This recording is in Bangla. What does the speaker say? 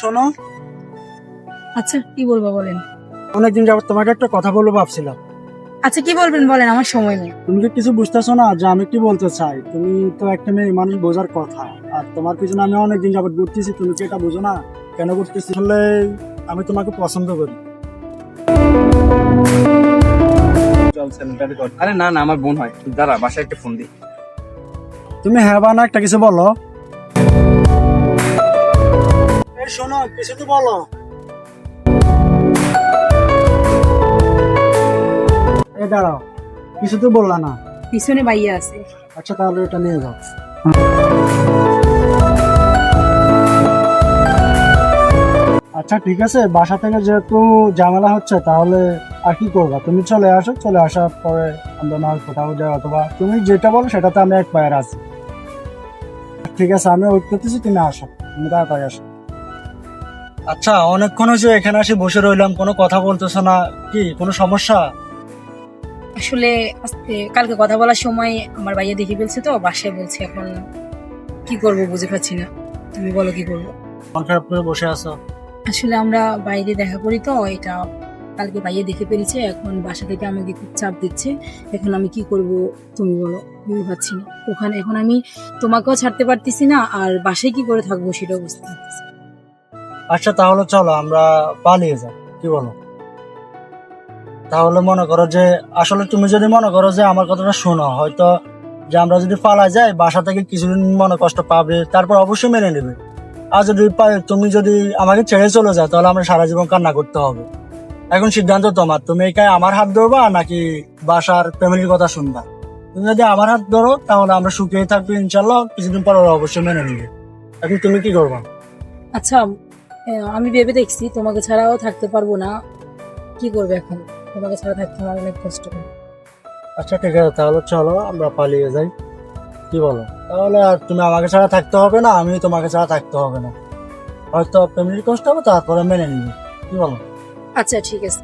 শোনো, আচ্ছা কি বলবো বলেন। অনেকদিন যাবত তোমাকে একটা কথা বলবো ভাবছিলাম। আচ্ছা কি বলবেন বলেন, আমার সময় নেই। তুমি কি কিছু বুঝতেছো না যে আমি কি বলতে চাই? তুমি তো একটা মেয়ে মানুষ, বোঝার কথা। আর তোমার পিছনে আমি অনেকদিন যাবত ঘুরতেছি, তুমি কি এটা বুঝো না? কেন ঘুরতেছি? আসলে আমি তোমাকে পছন্দ করি। আরে না না, আমার বোন হয়। দাঁড়া, বাসায় একটা ফোন দিই। তুমি হ্যাঁ বা না একটা কিছু বলো। এই শোনো, কিছু তো বলো। এই দাঁড়াও, কিছু তো বললা না। পিছনে বাইয়া আছে। আচ্ছা তাহলে এটা নিয়ে যাও। আচ্ছা ঠিক আছে, বাসা থেকে যেহেতু ঝামেলা হচ্ছে তাহলে আর কি করবা, তুমি চলে আসো, চলে আসার পরে আমরা না হয় কোথাও যাই, অথবা তুমি যেটা বলো সেটাতে আমি এক পায়ের আছি। ঠিক আছে, আমি ওয়েট করতেছি, তুমি আসো, তুমি তাড়াতাড়ি আসো। আচ্ছা, অনেকক্ষণ হয়েছে এখানে এসে বসে রইলাম, কোনো কথা বলতেছো না, কি কোনো সমস্যা? আসলে আজকে কালকে কথা বলার সময় আমার ভাইয়া দেখে ফেলছে তো, বাসায় বলছে, এখন কি করব বুঝে পাচ্ছি না। তুমি বলো কি করবো। মন খারাপ করে বসে আছো? আসলে আমরা বাইরে দেখা করি তো, এটা কালকে ভাইয়া দেখে ফেলছে, এখন বাসা থেকে আমাকে খুব চাপ দিচ্ছে। এখন আমি কি করব তুমি বলো, বুঝতে পারছি না। ওখানে এখন আমি তোমাকেও ছাড়তে পারতেছি না, আর বাসায় কি করে থাকবো সেটাও বুঝতে পারতেছি না। আচ্ছা তাহলে চলো আমরা পালিয়ে যাই, কি বলো? তাহলে মনে করো যে, আসলে তুমি যদি মনে করো যে আমার কথাটা শোনো, হয়তো যে আমরা যদি পালা যাই বাসা থেকে কিছুদিন মনে কষ্ট পাবে, তারপর অবশ্যই মেনে নেবে। আর যদি তুমি যদি আমাকে ছেড়ে চলে যাও তাহলে আমরা সারা জীবন কান্না করতে হবে। এখন সিদ্ধান্ত তোমার, তুমি একাই আমার হাত ধরবা নাকি বাসার ফ্যামিলির কথা শুনবা? তুমি যদি আমার হাত ধরো তাহলে আমরা সুখে থাকবো ইনশাল্লাহ, কিছুদিন পর ওরা অবশ্যই মেনে নেবে। এখন তুমি কি করবা? আচ্ছা, আমি ভেবে দেখছি তোমাকে ছাড়াও থাকতে পারবো না। কি করবে এখন? তোমাকে ছাড়া থাকতে আমার অনেক কষ্ট হয়। আচ্ছা ঠিক আছে, তাহলে চলো আমরা পালিয়ে যাই, কি বলো? তাহলে আর তুমি আমাকে ছাড়া থাকতে হবে না, আমি তোমাকে ছাড়া থাকতে হবে না। হয়তো ফ্যামিলির কষ্ট হবে, তারপরে মেনে নিবে, কি বলো? আচ্ছা ঠিক আছে।